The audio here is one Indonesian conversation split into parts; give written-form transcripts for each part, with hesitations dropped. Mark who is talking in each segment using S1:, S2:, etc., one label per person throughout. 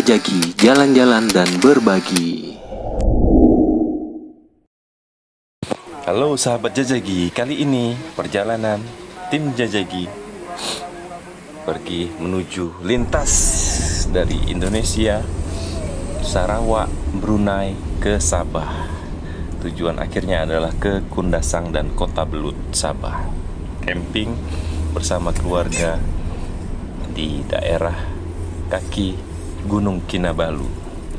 S1: Jajaki, jalan-jalan dan berbagi.
S2: Halo sahabat Jajaki, kali ini perjalanan tim Jajaki pergi menuju lintas dari Indonesia, Sarawak, Brunei ke Sabah. Tujuan akhirnya adalah ke Kundasang dan Kota Belud, Sabah. Camping bersama keluarga di daerah kaki Gunung Kinabalu.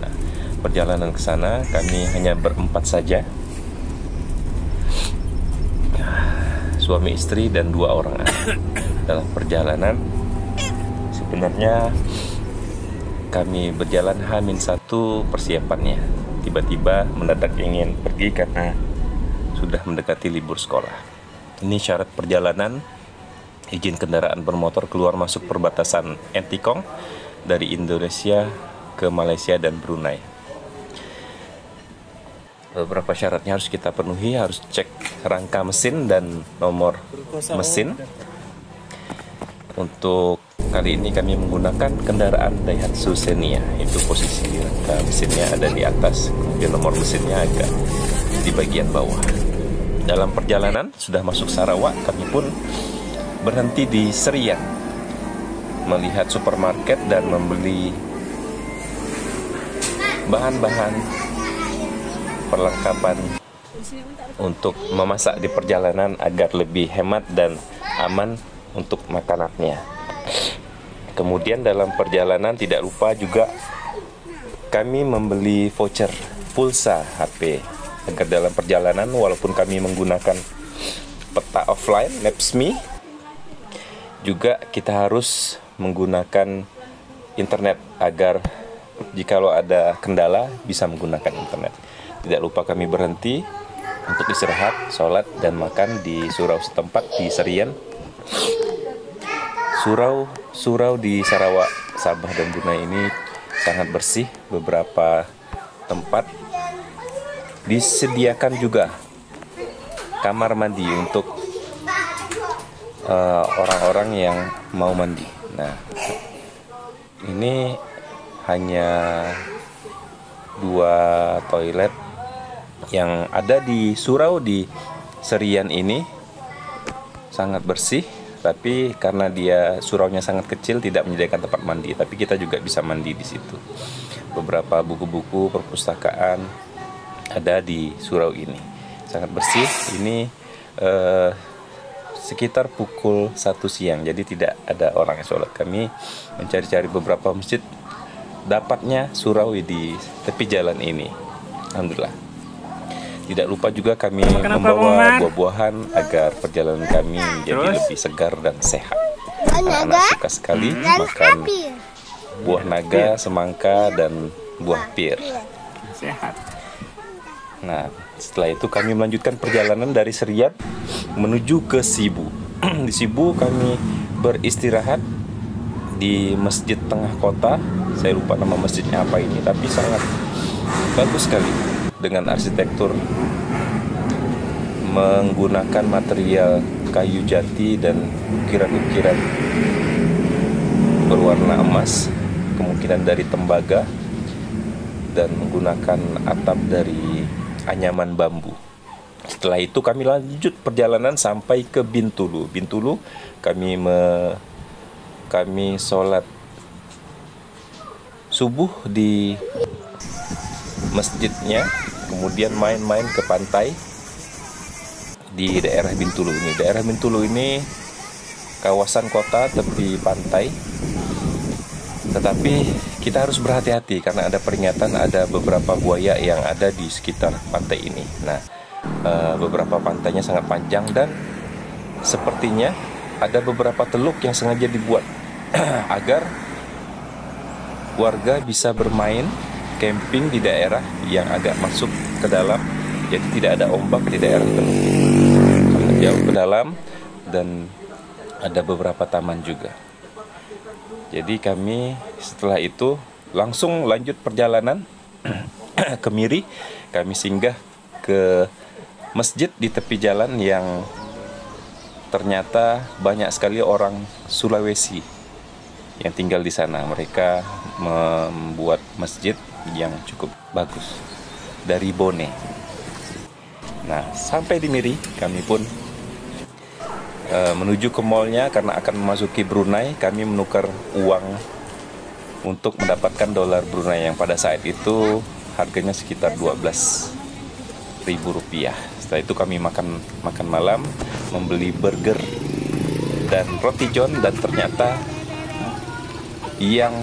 S2: Nah, perjalanan ke sana kami hanya berempat saja. Suami istri dan 2 orang anak. Dalam perjalanan sebenarnya kami berjalan H-1 persiapannya. Tiba-tiba mendadak ingin pergi karena sudah mendekati libur sekolah. Ini syarat perjalanan: izin kendaraan bermotor keluar masuk perbatasan Entikong dari Indonesia ke Malaysia dan Brunei. Beberapa syaratnya harus kita penuhi, harus cek rangka mesin dan nomor mesin. Untuk kali ini kami menggunakan kendaraan Daihatsu Xenia. Itu posisi rangka mesinnya ada di atas, kemudian nomor mesinnya agak di bagian bawah. Dalam perjalanan sudah masuk Sarawak, kami pun berhenti di Serian melihat supermarket dan membeli bahan-bahan perlengkapan untuk memasak di perjalanan agar lebih hemat dan aman untuk makanannya. Kemudian dalam perjalanan tidak lupa juga kami membeli voucher pulsa HP agar dalam perjalanan walaupun kami menggunakan peta offline Maps.me, juga kita harus menggunakan internet agar jikalau ada kendala bisa menggunakan internet. Tidak lupa kami berhenti untuk istirahat, sholat, dan makan di surau setempat di Serian. Surau di Sarawak, Sabah, dan Brunei ini sangat bersih. Beberapa tempat disediakan juga kamar mandi untuk orang-orang yang mau mandi. Nah, ini hanya 2 toilet yang ada di surau di Serian ini, sangat bersih. Tapi karena dia suraunya sangat kecil tidak menyediakan tempat mandi, tapi kita juga bisa mandi di situ. Beberapa buku-buku perpustakaan ada di surau ini, sangat bersih. Ini sekitar pukul 1 siang, jadi tidak ada orang yang sholat. Kami mencari-cari beberapa masjid, dapatnya surau di tepi jalan ini. Alhamdulillah. Tidak lupa juga kami membawa buah-buahan agar perjalanan kami menjadi lebih segar dan sehat. Anak-anak suka sekali makan buah naga, semangka, dan buah pir.
S3: Sehat.
S2: Nah, setelah itu kami melanjutkan perjalanan dari Serian menuju ke Sibu. Di Sibu kami beristirahat di masjid tengah kota. Saya lupa nama masjidnya apa ini, tapi sangat bagus sekali dengan arsitektur menggunakan material kayu jati dan ukiran-ukiran berwarna emas, kemungkinan dari tembaga, dan menggunakan atap dari anyaman bambu. Setelah itu kami lanjut perjalanan sampai ke Bintulu. Bintulu kami sholat subuh di masjidnya, kemudian main-main ke pantai di daerah Bintulu ini. Daerah Bintulu ini kawasan kota tepi pantai, tetapi kita harus berhati-hati karena ada peringatan ada beberapa buaya yang ada di sekitar pantai ini. Nah, beberapa pantainya sangat panjang dan sepertinya ada beberapa teluk yang sengaja dibuat agar warga bisa bermain camping di daerah yang agak masuk ke dalam, jadi tidak ada ombak di daerah teluk karena jauh ke dalam, dan ada beberapa taman juga. Jadi kami setelah itu langsung lanjut perjalanan ke Miri. Kami singgah ke masjid di tepi jalan yang ternyata banyak sekali orang Sulawesi yang tinggal di sana. Mereka membuat masjid yang cukup bagus dari Bone. Nah, sampai di Miri, kami pun menuju ke mallnya karena akan memasuki Brunei. Kami menukar uang untuk mendapatkan dolar Brunei yang pada saat itu harganya sekitar 12.000 rupiah. Setelah itu kami makan malam, membeli burger dan roti john, dan ternyata yang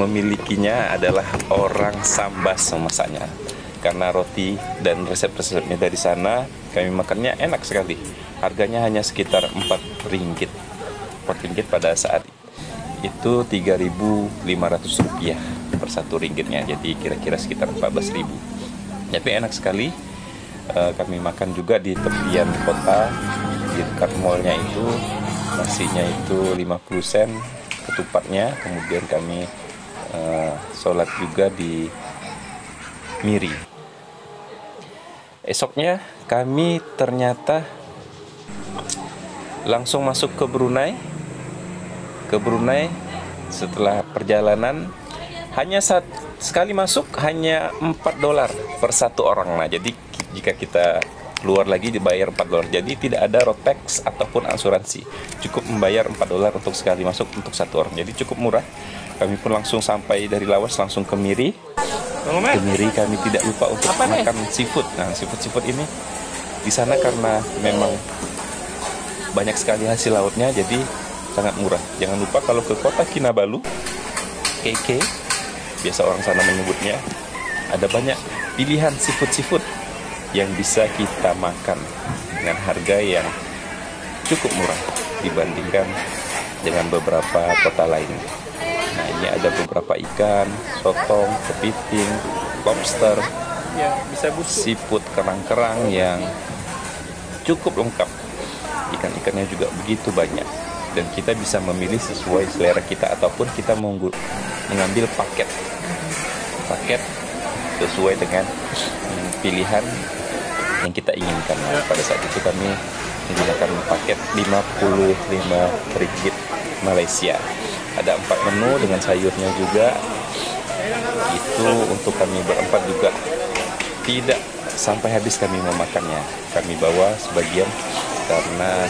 S2: memilikinya adalah orang Sambas memasaknya. Karena roti dan resep-resepnya dari sana, kami makannya enak sekali. Harganya hanya sekitar 4 ringgit. 4 ringgit pada saat itu 3.500 rupiah per 1 ringgitnya. Jadi kira-kira sekitar 14.000. Tapi enak sekali. Kami makan juga di tepian kota, di dekat mallnya itu. Nasinya itu 50 sen ketupatnya. Kemudian kami sholat juga di Miri. Esoknya kami ternyata langsung masuk ke Brunei. Setelah perjalanan hanya sekali masuk hanya $4 per 1 orang. Nah, jadi jika kita keluar lagi dibayar $4. Jadi tidak ada road tax ataupun asuransi. Cukup membayar $4 untuk sekali masuk untuk 1 orang. Jadi cukup murah. Kami pun langsung sampai dari Laos langsung ke Miri. Ke Miri kami tidak lupa untuk makan seafood. Nah, seafood ini di sana karena memang banyak sekali hasil lautnya, jadi sangat murah. Jangan lupa kalau ke kota Kinabalu, KK, biasa orang sana menyebutnya, ada banyak pilihan seafood yang bisa kita makan dengan harga yang cukup murah dibandingkan dengan beberapa kota lain. Nah, ini ada beberapa ikan, sotong, kepiting, lobster, seafood, kerang-kerang yang cukup lengkap. Ikan-ikannya juga begitu banyak. Dan kita bisa memilih sesuai selera kita ataupun kita mengambil paket sesuai dengan pilihan yang kita inginkan. Nah, pada saat itu kami menggunakan paket 55 ringgit Malaysia. Ada 4 menu dengan sayurnya juga. Itu untuk kami berempat juga tidak sampai habis kami memakannya. Kami bawa sebagian karena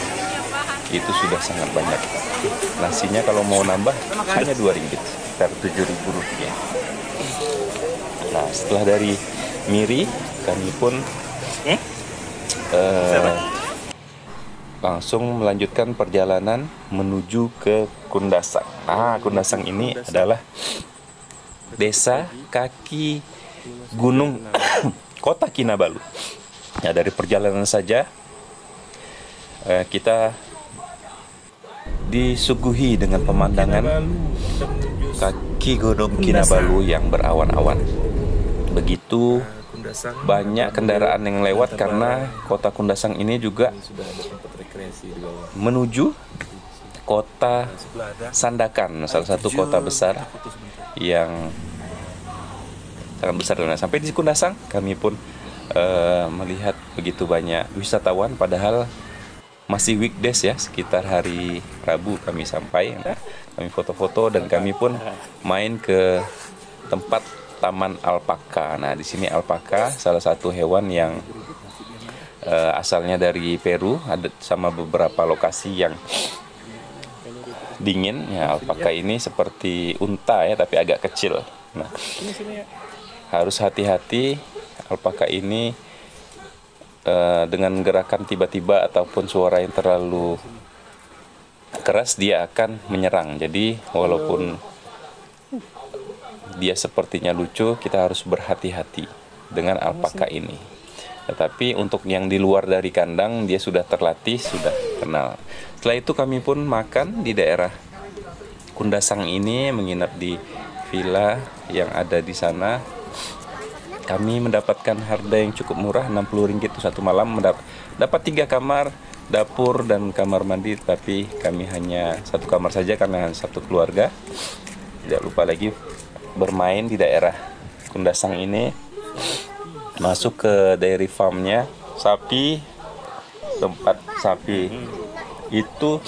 S2: itu sudah sangat banyak. Nasinya kalau mau nambah hanya 2 ringgit, sekitar 7.000 rupiah. Nah, setelah dari Miri kami pun langsung melanjutkan perjalanan menuju ke Kundasang. Nah, Kundasang ini adalah desa kaki gunung kota Kinabalu. Ya, dari perjalanan saja kita disuguhi dengan pemandangan kaki gunung Kinabalu yang berawan-awan. Begitu banyak kendaraan yang lewat karena kota Kundasang ini juga menuju kota Sandakan, salah satu kota besar yang sangat besar. Nah, sampai di Kundasang kami pun melihat begitu banyak wisatawan, padahal masih weekdays ya, sekitar hari Rabu kami sampai. Nah, kami foto-foto dan kami pun main ke tempat Taman Alpaka. Nah, di sini alpaka salah satu hewan yang asalnya dari Peru, ada sama beberapa lokasi yang dingin. Ya, alpaka ini seperti unta ya, tapi agak kecil. Nah, harus hati-hati alpaka ini dengan gerakan tiba-tiba ataupun suara yang terlalu keras dia akan menyerang. Jadi walaupun dia sepertinya lucu, kita harus berhati-hati dengan alpaka ini. Tetapi untuk yang di luar dari kandang, dia sudah terlatih, sudah kenal. Setelah itu kami pun makan di daerah Kundasang ini, menginap di villa yang ada di sana. Kami mendapatkan harga yang cukup murah, 60 ringgit satu malam. Dapat 3 kamar, dapur dan kamar mandi. Tapi kami hanya 1 kamar saja karena hanya 1 keluarga. Tidak lupa lagi bermain di daerah Kundasang ini, masuk ke dairy farmnya sapi, tempat sapi itu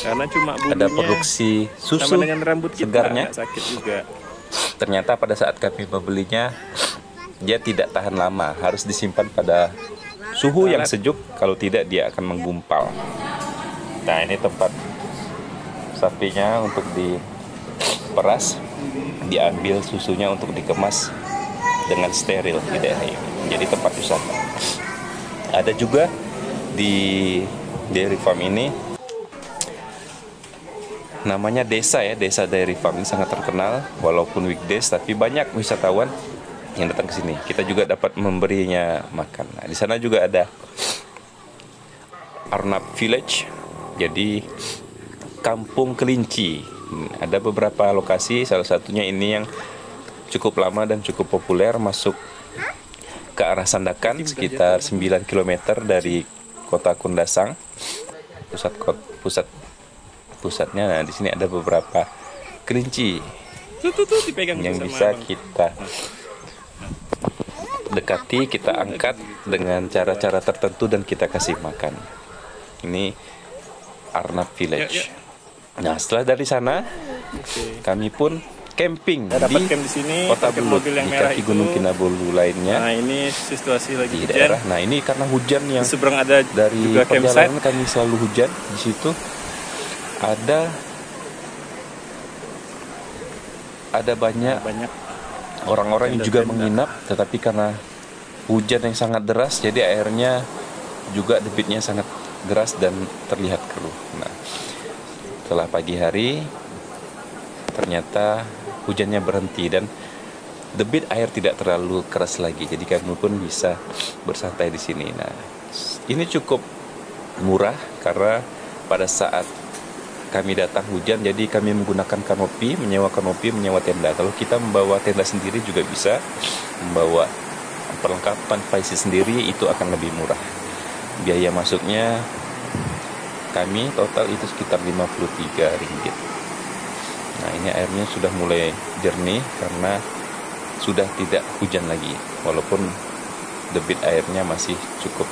S2: karena cuma ada produksi susu sama dengan rambut kita, segarnya sakit juga. Ternyata pada saat kami membelinya dia tidak tahan lama, harus disimpan pada suhu yang sejuk, kalau tidak dia akan menggumpal. Nah, ini tempat sapinya untuk diperas, diambil susunya untuk dikemas dengan steril di daerah ini. Jadi tempat wisata. Ada juga di dairy farm ini namanya desa ya, desa dairy farm ini sangat terkenal walaupun weekdays, tapi banyak wisatawan yang datang ke sini. Kita juga dapat memberinya makan. Nah, di sana juga ada Arnab Village, jadi kampung kelinci. Ada beberapa lokasi, salah satunya ini yang cukup lama dan cukup populer, masuk ke arah Sandakan sekitar 9 km dari kota Kundasang, pusatnya. Nah, di sini ada beberapa kelinci yang bisa kita dekati, kita angkat dengan cara-cara tertentu dan kita kasih makan. Ini Arnab Village. Nah, setelah dari sana kami pun camping di camp di sini, Kota Belud, di kaki Gunung Kinabalu lainnya. Nah, ini situasi lagi di daerah. Nah, ini karena hujan yang seberang ada dari juga perjalanan kami selalu hujan di situ. Ada banyak orang-orang yang juga menginap, tetapi karena hujan yang sangat deras, jadi airnya juga debitnya sangat deras dan terlihat keruh. Nah, setelah pagi hari ternyata hujannya berhenti dan debit air tidak terlalu keras lagi, jadi kami pun bisa bersantai di sini. Nah, ini cukup murah karena pada saat kami datang hujan, jadi kami menggunakan kanopi, menyewa tenda. Kalau kita membawa tenda sendiri juga bisa, membawa perlengkapan faisi sendiri itu akan lebih murah. Biaya masuknya kami total itu sekitar Rp53. Nah, ini airnya sudah mulai jernih karena sudah tidak hujan lagi, walaupun debit airnya masih cukup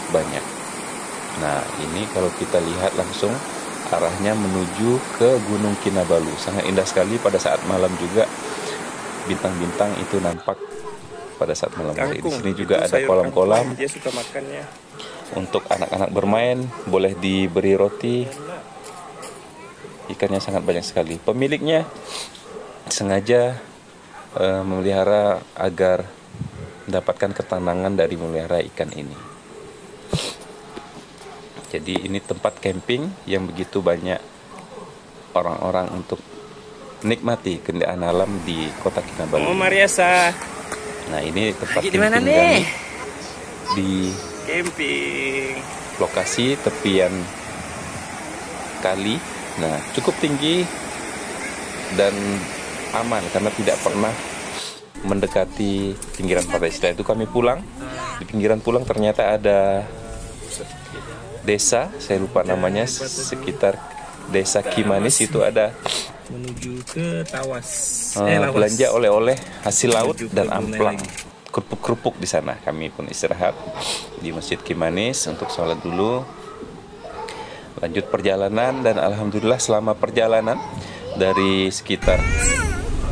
S2: banyak. Nah, ini kalau kita lihat langsung arahnya menuju ke Gunung Kinabalu. Sangat indah sekali pada saat malam juga. Bintang-bintang itu nampak pada saat malam hari. Di sini juga ada kolam-kolam. Dia suka makannya. Untuk anak-anak bermain, boleh diberi roti. Ikannya sangat banyak sekali. Pemiliknya sengaja memelihara agar mendapatkan ketenangan dari memelihara ikan ini. Jadi ini tempat camping yang begitu banyak orang-orang untuk menikmati keindahan alam di Kota Kinabalu. Oh, Mariasa. Nah, ini tempat camping kami di camping lokasi tepian kali. Nah, cukup tinggi dan aman karena tidak pernah mendekati pinggiran pantai. Setelah itu kami pulang. Di pinggiran pulang ternyata ada desa, saya lupa namanya, sekitar desa Kimanis. Itu ada menuju ke Tawas. Belanja oleh-oleh hasil laut dan amplang, kerupuk-kerupuk di sana. Kami pun istirahat di Masjid Kimanis untuk sholat dulu. Lanjut perjalanan dan alhamdulillah selama perjalanan dari sekitar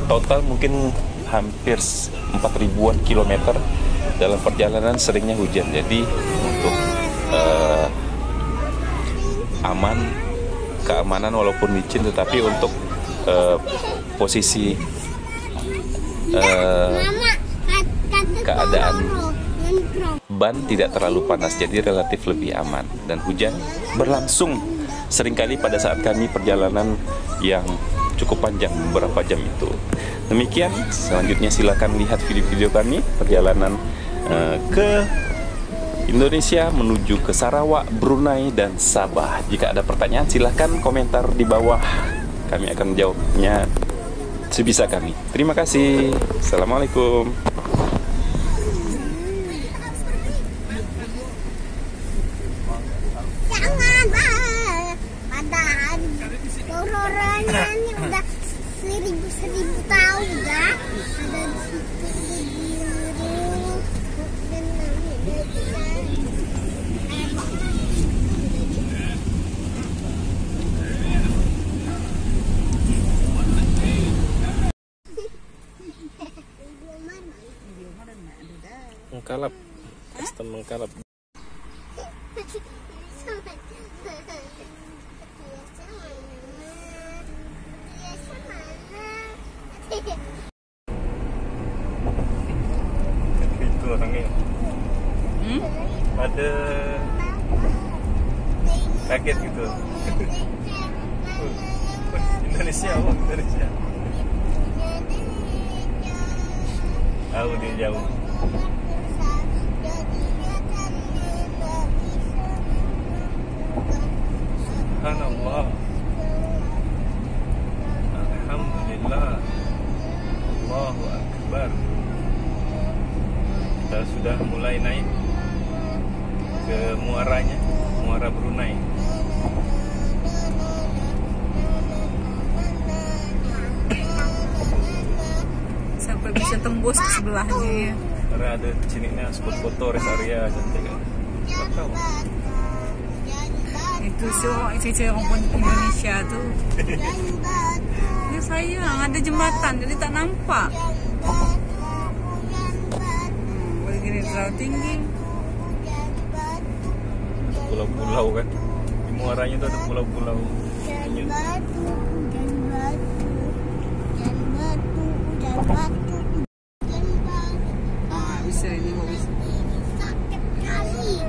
S2: total mungkin hampir 4.000-an kilometer dalam perjalanan seringnya hujan. Jadi untuk keamanan walaupun licin, tetapi untuk posisi keadaan ban tidak terlalu panas, jadi relatif lebih aman. Dan hujan berlangsung seringkali pada saat kami perjalanan yang cukup panjang, beberapa jam itu. Demikian, selanjutnya silakan lihat video-video kami perjalanan ke Indonesia menuju ke Sarawak, Brunei, dan Sabah. Jika ada pertanyaan silahkan komentar di bawah, kami akan menjawabnya sebisa kami. Terima kasih. Assalamualaikum.
S3: Ini udah seribu tahun ya ada di situ begini.
S2: Mengkalap. Pesta mengkalap. Itu orangnya. Ada kaget gitu. Indonesia, Indonesia. Tahu dia jauh. Subhanallah. Alhamdulillah. Allahu Akbar. Kita sudah mulai naik ke muaranya, Muara Brunei.
S4: Sampai bisa tembus ke sebelahnya.
S2: Karena ada sininya spot foto rest area cantik kan. Nggak tahu.
S4: Itu semua cici orang Indonesia tuh. Ya sayang, ada jembatan jadi tak nampak. Begini terlalu tinggi.
S2: Pulau-pulau kan. Di muaranya tuh ada pulau-pulau.
S4: Bisa ini mau bisa.
S3: Sakit kali.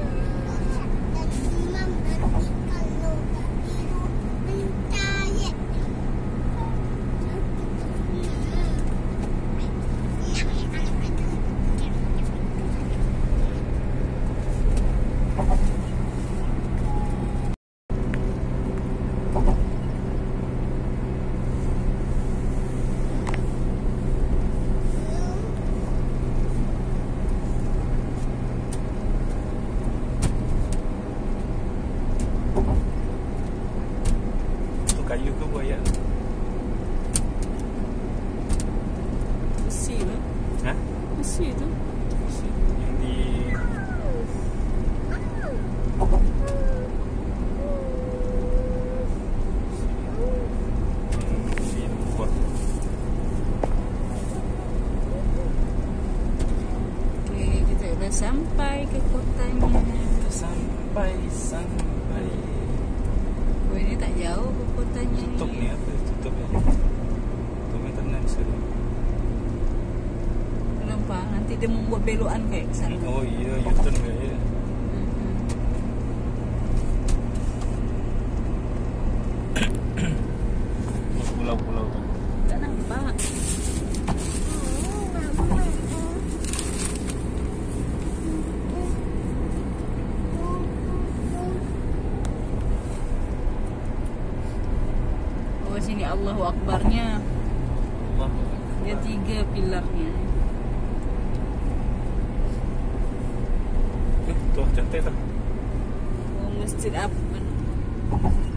S2: Kayu ke buaya?
S4: Besi lah.
S2: Hah?
S4: Besi itu.
S2: Yang di import.
S4: Oke, kita udah sampai ke kotanya.
S2: Sampai.
S4: Oh, ini tak jauh ke kotanya.
S2: Tutup nih apa? Tutup ya. Tutupnya tenang seru.
S4: Kenapa? Nanti dia membuat belokan kayak ke sana.
S2: Oh iya, U-turn nggak ya? Pulau-pulau.
S4: Tak nampak. Oh, sini Allahu Akbarnya.
S2: Allah.
S4: Dia 3 pilarnya.
S2: Tuh cantik tuh.
S4: Oh, masjid apa?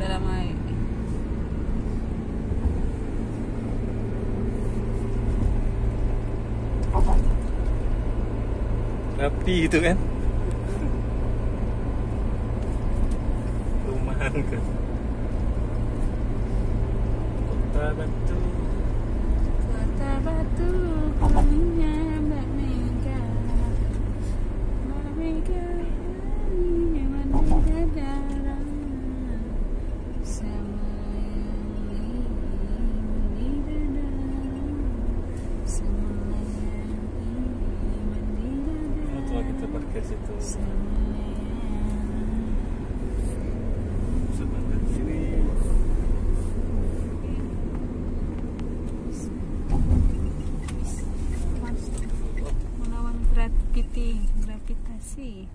S4: Dalam air.
S2: Rapi itu kan? Rumahan kan? Kota Batu.
S4: Kota Batu punya Mbak Mega. Mbak Mega ini mana darah sama yang di dada sama yang di dada.
S2: Tuh kita parkir situ. Sebelah kiri.
S4: Melawan gravitasi.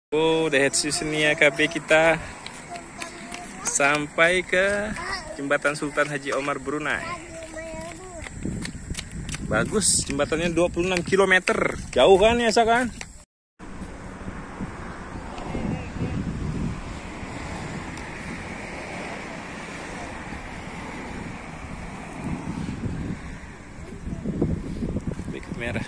S2: Oh, udah sini ya KB kita sampai ke Jembatan Sultan Haji Omar Brunei. Bagus, jembatannya 26 km. Jauh kan ya, kan? Sedikit merah.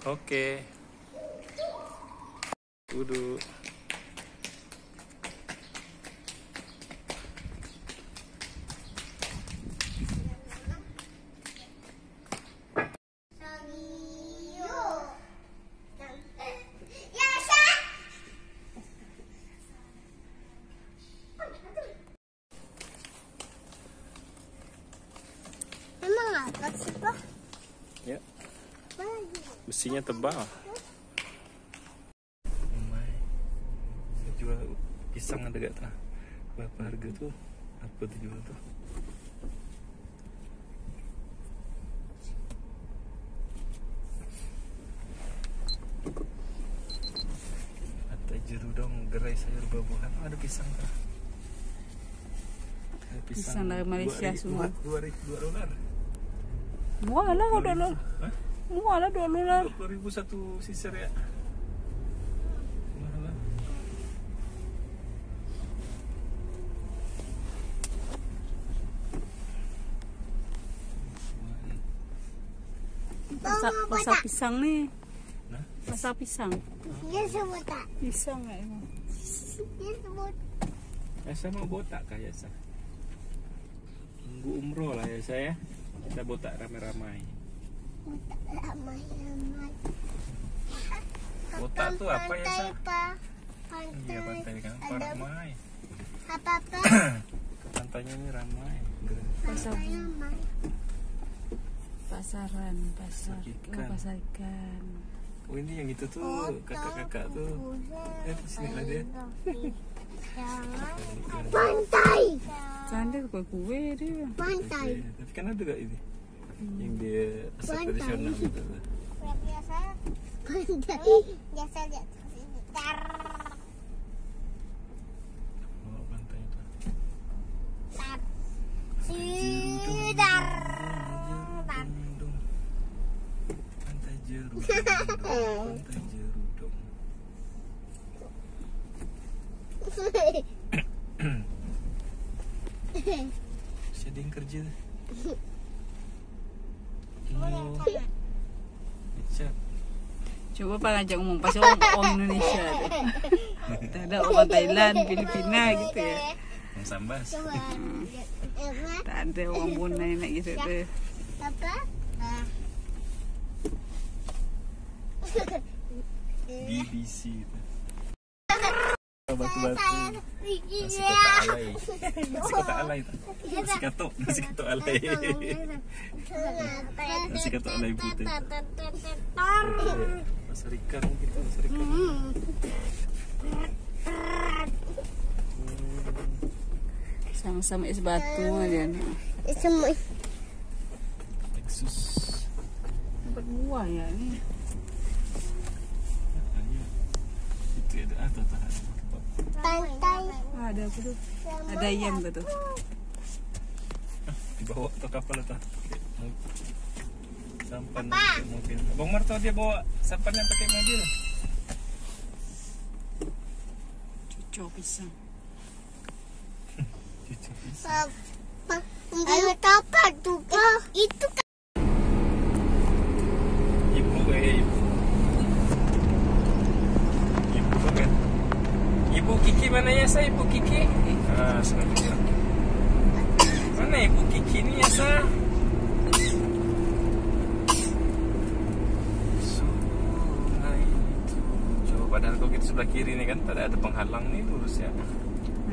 S2: Oke. Duduk.
S3: Emang apa sih, Pak?
S2: Ya. Besinya tebal. Jual pisang ada gak tuh? Berapa harga tuh? Apa tuh jual tuh? Ada jerudong, gerai sayur buah-buahan. Oh, ada pisang tuh. Ada
S4: Pisang dari Malaysia semua.
S2: $2.
S4: Murah lah $2. Murah lah $2.
S2: 20.000 satu sisir ya. Mahal lah.
S4: Pasar pisang nih.
S2: Nah,
S4: Pasar pisang.
S3: Dia sebut tak?
S4: Pisang nggak emang?
S3: Dia sebut.
S2: Yasa mau botak kah Yasa? Tunggu umroh lah Yasa ya. Kita botak ramai-ramai.
S3: Ramai-ramai.
S2: Botak tuh apa ya, Sa?
S3: Pantai.
S2: Iya pantai kan,
S3: Ada
S2: ramai.
S3: apa-apa?
S2: Pantainya ini ramai.
S4: Pasar
S3: Ramai.
S4: pasaran, pasar
S2: Ikan.
S4: pasar ikan.
S2: Oh ini yang itu tuh kakak-kakak tuh. Sini lah dia.
S3: Pantai.
S4: Kan dia kue dia.
S3: Pantai.
S2: Tapi kan ada gak ini? Yang dia asal
S3: Pantai.
S2: tradisional gitu.
S3: Biasa. Pantai. Biasa lihat sini. Tar.
S2: Oh pantai itu.
S3: Tar. Sidar. Tar.
S2: Pantai Jerudong. Pantai Jerudong. Masih ada yang kerja. Oh, kecap.
S4: Coba pak ngajak ngomong pasti orang Indonesia tuh. Tak ada orang Thailand, Filipina gitu ya.
S2: Yang sambas.
S4: Tak ada orang Brunei nak gitu tuh.
S3: Apa?
S2: BBC itu. Batu-batu. Nasi
S3: Iya.
S2: kotak alay. Nasi kotak alay itu. Nasi katok alay. Nasi katok alay putih. Pasar ikan gitu, pasar ikan.
S4: Sama-sama es batu aja.
S3: Semua.
S2: Lexus.
S4: Tempat buah ya ni.
S2: Itu ada atas tahan.
S3: Pantai.
S4: Ada apa tuh? Ada ayam ke tuh?
S2: Dibawa atau kapal atau sampan pakai mobil. Bang Marto dia bawa sampannya pakai mobil.
S4: Cucu pisang.
S2: Cucu pisang.
S3: Apa? Ayo apa tuh? Itu kan.
S2: Ibu kan? Ibu Kiki mana ya saya? Ibu Kiki? Ah, selanjutnya. Mana Ibu Kiki ni ya sa? Sungai itu. Coba padahal kalau kita sebelah kiri ni kan tak ada penghalang ni lurus ya.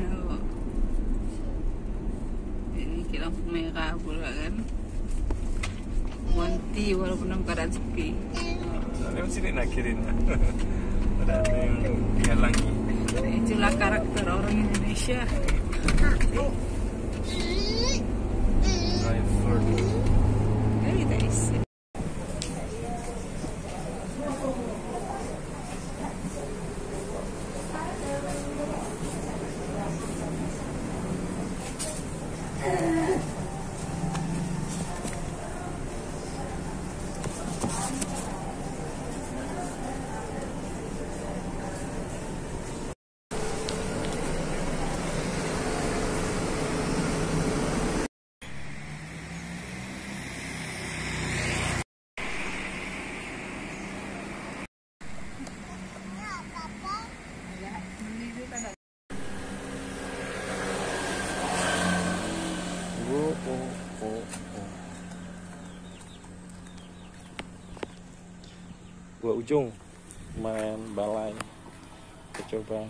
S4: Oh. Ini kita lampu merah pula kan. Wanti walaupun dalam keadaan sepi.
S2: Lewat sini nak kiri ni. Tak ada yang dihalangi.
S4: Itulah karakter orang Indonesia.
S2: Driver.
S4: Kita isi.
S2: dua ujung main balai. Kita coba